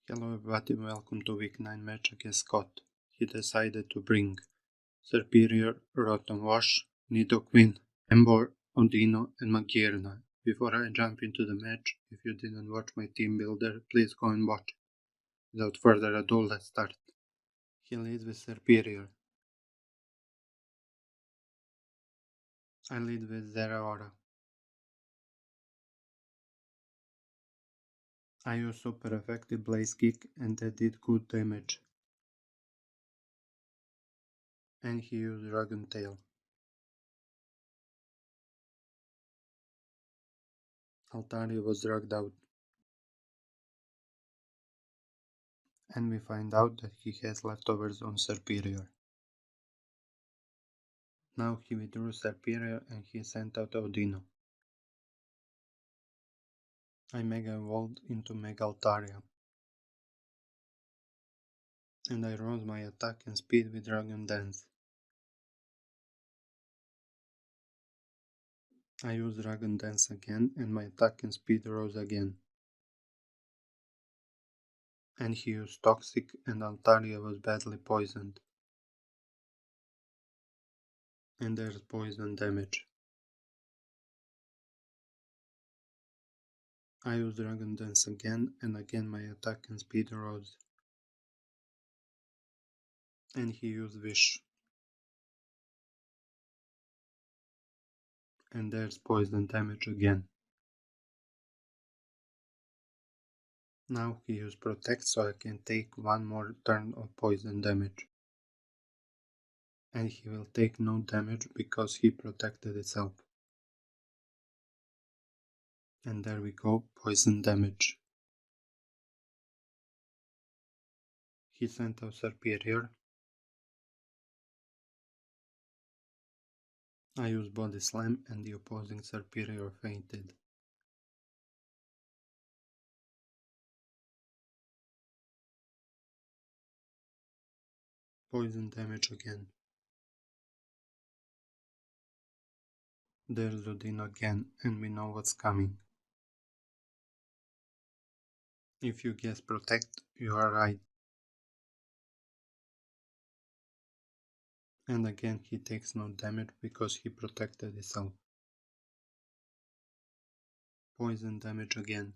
Hello everybody, welcome to week 9 match against Scott. He decided to bring Superior, Rotten Wash, Nidoqueen, Embor, Odino and Magierna. Before I jump into the match, if you didn't watch my team builder, please go and watch. Without further ado, let's start. He leads with Superior. I lead with Zeraora. I use super effective Blaze Kick and that did good damage. And he used Dragon Tail. Altaria was drugged out. And we find out that he has leftovers on Superior. Now he withdrew Superior and he sent out Odino. I Mega Evolved into Mega Altaria. And I rose my attack and speed with Dragon Dance. I used Dragon Dance again and my attack and speed rose again. And he used Toxic and Altaria was badly poisoned. And there's poison damage. I used Dragon Dance again and again my attack and speed rose. And he used Wish. And there's poison damage again. Now he used Protect so I can take one more turn of poison damage. And he will take no damage because he protected itself. And there we go, poison damage. He sent out Superior. I used Body Slam and the opposing Superior fainted. Poison damage again. There's Odin again and we know what's coming. If you guess Protect, you are right. And again he takes no damage because he protected himself. Poison damage again.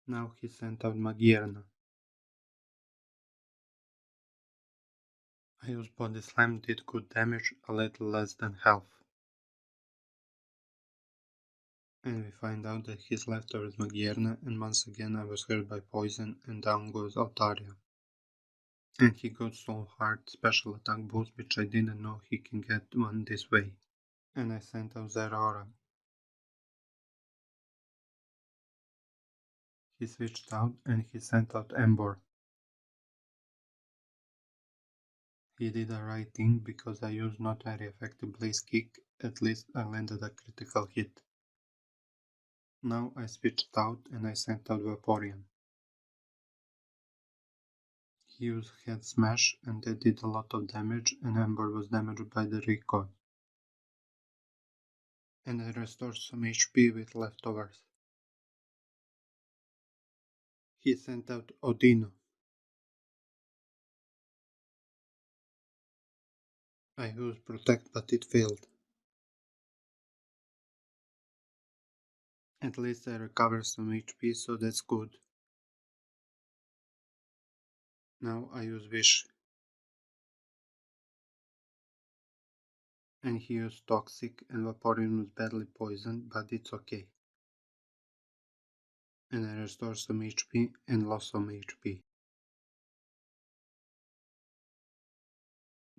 Now he sent out Magierna. I used Body Slam, did good damage, a little less than half. And we find out that his leftover is Magierna, and once again I was hurt by poison, and down goes Altaria. And he got so hard special attack boost, which I didn't know he can get one this way. And I sent out Zeraora. He switched out and he sent out Embor. He did the right thing because I used not very effective Blaze Kick, at least I landed a critical hit. Now I switched out and I sent out Vaporeon. He used Head Smash and that did a lot of damage and Embor was damaged by the recoil. And I restored some HP with leftovers. He sent out Odino. I used Protect but it failed. At least I recovered some HP, so that's good. Now I use Wish. And he used Toxic and Vaporeon was badly poisoned, but it's okay. And I restored some HP and lost some HP.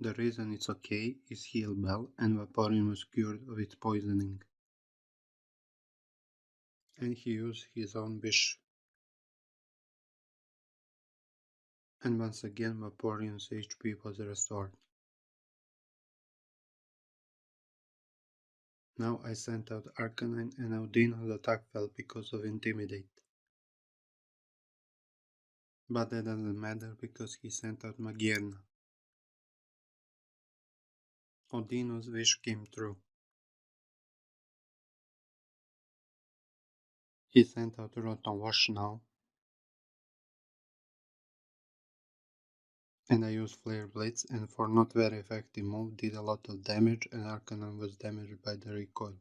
The reason it's okay is Heal Bell and Vaporeon was cured of its poisoning. And he used his own Wish. And once again Vaporeon's HP was restored. Now I sent out Arcanine and Audino's attack fell because of Intimidate. But that doesn't matter because he sent out Magierna. Odino's wish came true. He sent out Rotom Wash now, and I used Flare Blitz, and for not very effective move did a lot of damage, and Arcanine was damaged by the recoil.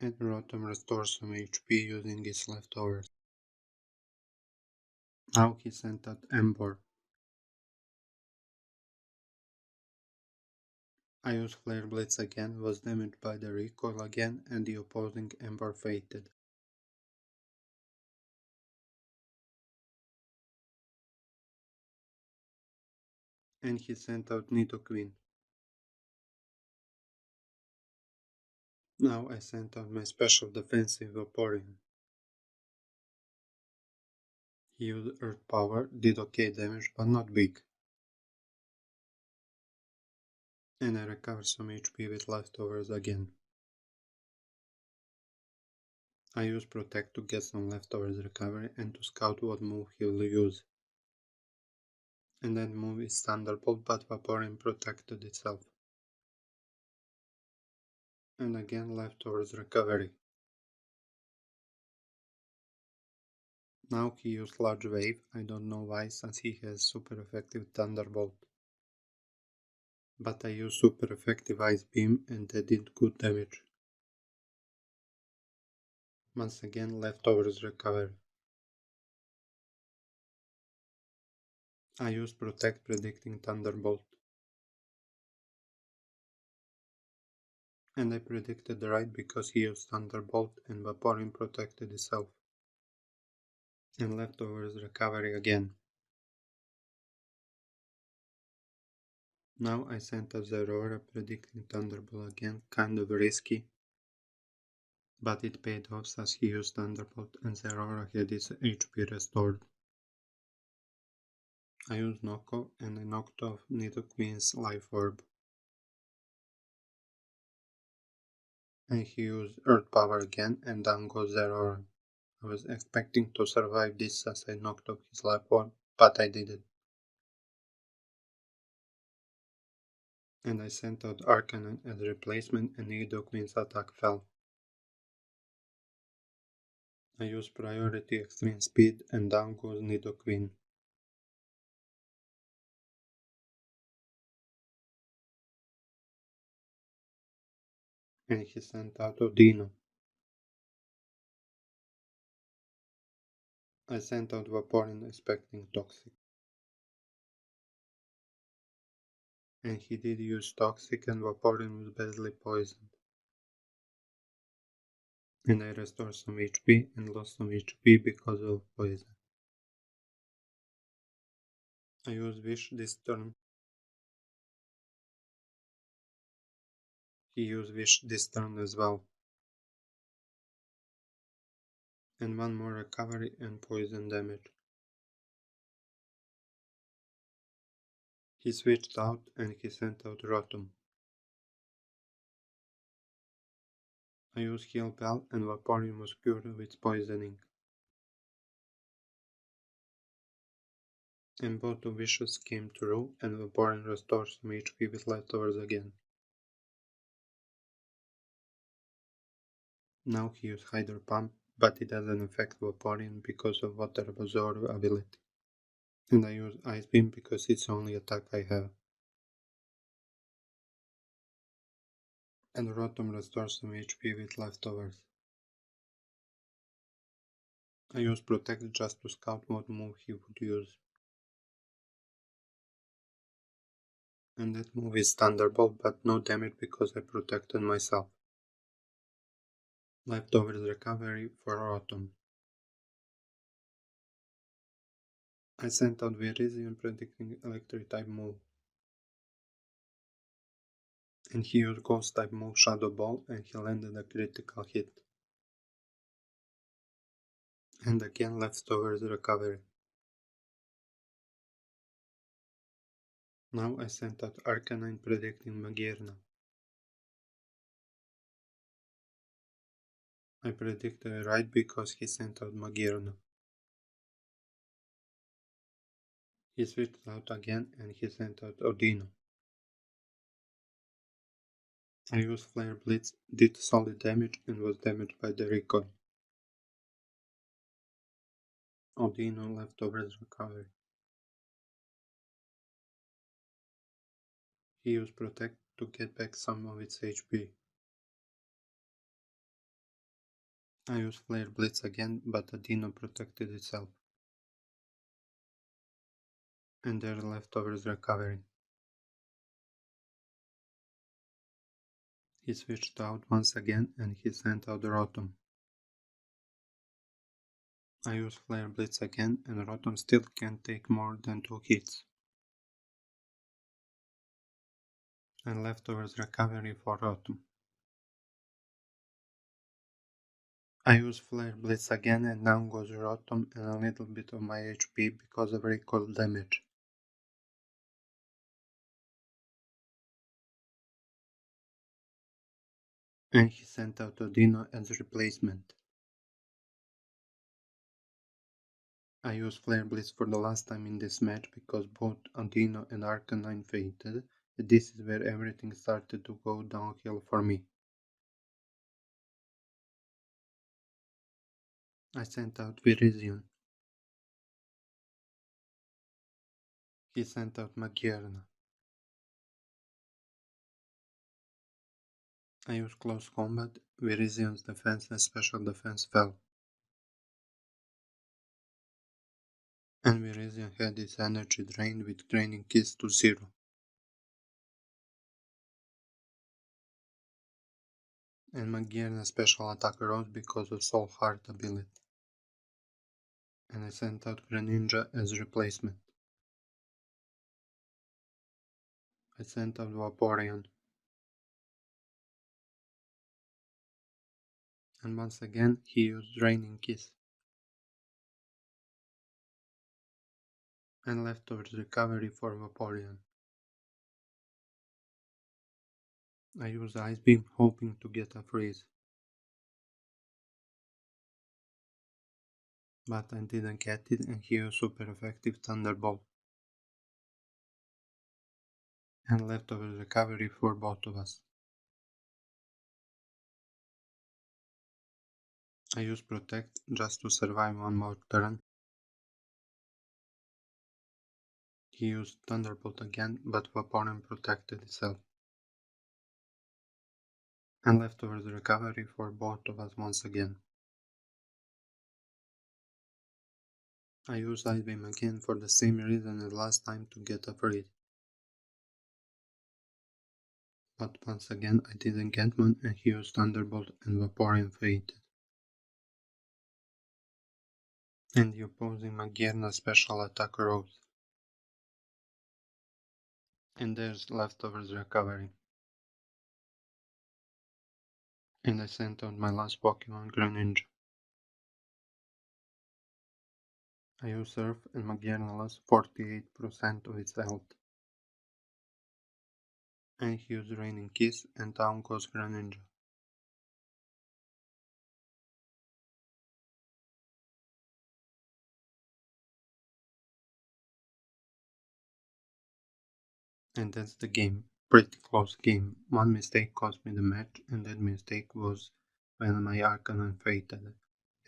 And Rotom restores some HP using its leftovers. Now he sent out Ember. I used Flare Blitz again, was damaged by the recoil again, and the opposing Ember fated. And he sent out Nidoqueen. Now I sent out my special defensive Vaporeon. He used Earth Power, did okay damage, but not big. And I recovered some HP with leftovers again. I used Protect to get some leftovers recovery and to scout what move he will use. And that move is Thunderbolt, but Vaporeon protected itself. And again leftovers recovery. Now he used Large Wave, I don't know why since he has super effective Thunderbolt. But I used super effective Ice Beam and that did good damage. Once again leftovers recovery. I used Protect predicting Thunderbolt. And I predicted right because he used Thunderbolt and Vaporeon protected itself. And leftovers recovery again. Now I sent out Aurora predicting Thunderbolt again, kind of risky. But it paid off as he used Thunderbolt and Aurora had its HP restored. I used Knockoff and I knocked off Nidoqueen's Life Orb. And he used Earth Power again and down goes Aurora. I was expecting to survive this as I knocked off his Life Orb, but I didn't. And I sent out Arcanine as a replacement and Nidoqueen's attack fell. I used Priority Extreme Speed and down goes Nidoqueen. And he sent out Odino. I sent out Vaporeon expecting Toxic. And he did use Toxic and Vaporeon was badly poisoned. And I restored some HP and lost some HP because of poison. I used Wish this turn. He used Wish this turn as well. And one more recovery and poison damage. He switched out and he sent out Rotom. I used Heal Bell and Vaporeon was cured with poisoning. And both the wishes came true and Vaporeon restored some HP with leftovers again. Now he used Hydro Pump, but it doesn't affect Vaporeon because of Water Absorb ability. And I use Ice Beam because it's the only attack I have. And Rotom restores some HP with leftovers. I use Protect just to scout what move he would use. And that move is Thunderbolt, but no damage because I protected myself. Leftovers recovery for Rotom. I sent out Virizion predicting Electric type move. And he used Ghost type move Shadow Ball and he landed a critical hit. And again leftovers recovery. Now I sent out Arcanine predicting Magearna. I predicted right because he sent out Magearna. He switched out again and he sent out Odino. I used Flare Blitz, did solid damage and was damaged by the recoil. Odino leftovers recovery. He used Protect to get back some of its HP. I used Flare Blitz again, but Odino protected itself. And there's leftovers recovery. He switched out once again and he sent out Rotom. I used Flare Blitz again and Rotom still can't take more than 2 hits. And leftovers recovery for Rotom. I use Flare Blitz again and down goes Rotom and a little bit of my HP because of recoil damage. And he sent out Odino as a replacement. I used Flare Blitz for the last time in this match because both Odino and Arcanine faded, and this is where everything started to go downhill for me. I sent out Virizion. He sent out Magierna. I used Close Combat, Virizion's defense and special defense fell. And Virizion had its energy drained with Draining Kiss to 0. And Magierna's special attack rose because of Soul Heart ability. And I sent out Greninja as a replacement. I sent out Vaporeon. And once again he used Draining Kiss. And leftovers recovery for Vaporeon. I used Ice Beam hoping to get a freeze. But I didn't get it and he used super effective Thunderbolt. And leftovers recovery for both of us. I used Protect just to survive one more turn. He used Thunderbolt again, but Vaporeon protected itself. And leftovers recovery for both of us once again. I used Ice Beam again for the same reason as last time to get a freeze. But once again I didn't get one and he used Thunderbolt and Vaporeon faded. And the opposing Magierna special attack rose. And there's leftovers recovery. And I sent out my last Pokemon, Greninja. I used Surf and Magierna lost 48% of its health. And he used Raining Kiss and down goes Greninja. And that's the game. Pretty close game. One mistake cost me the match and that mistake was when my Arcanine faded.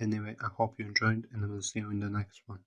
Anyway, I hope you enjoyed and I will see you in the next one.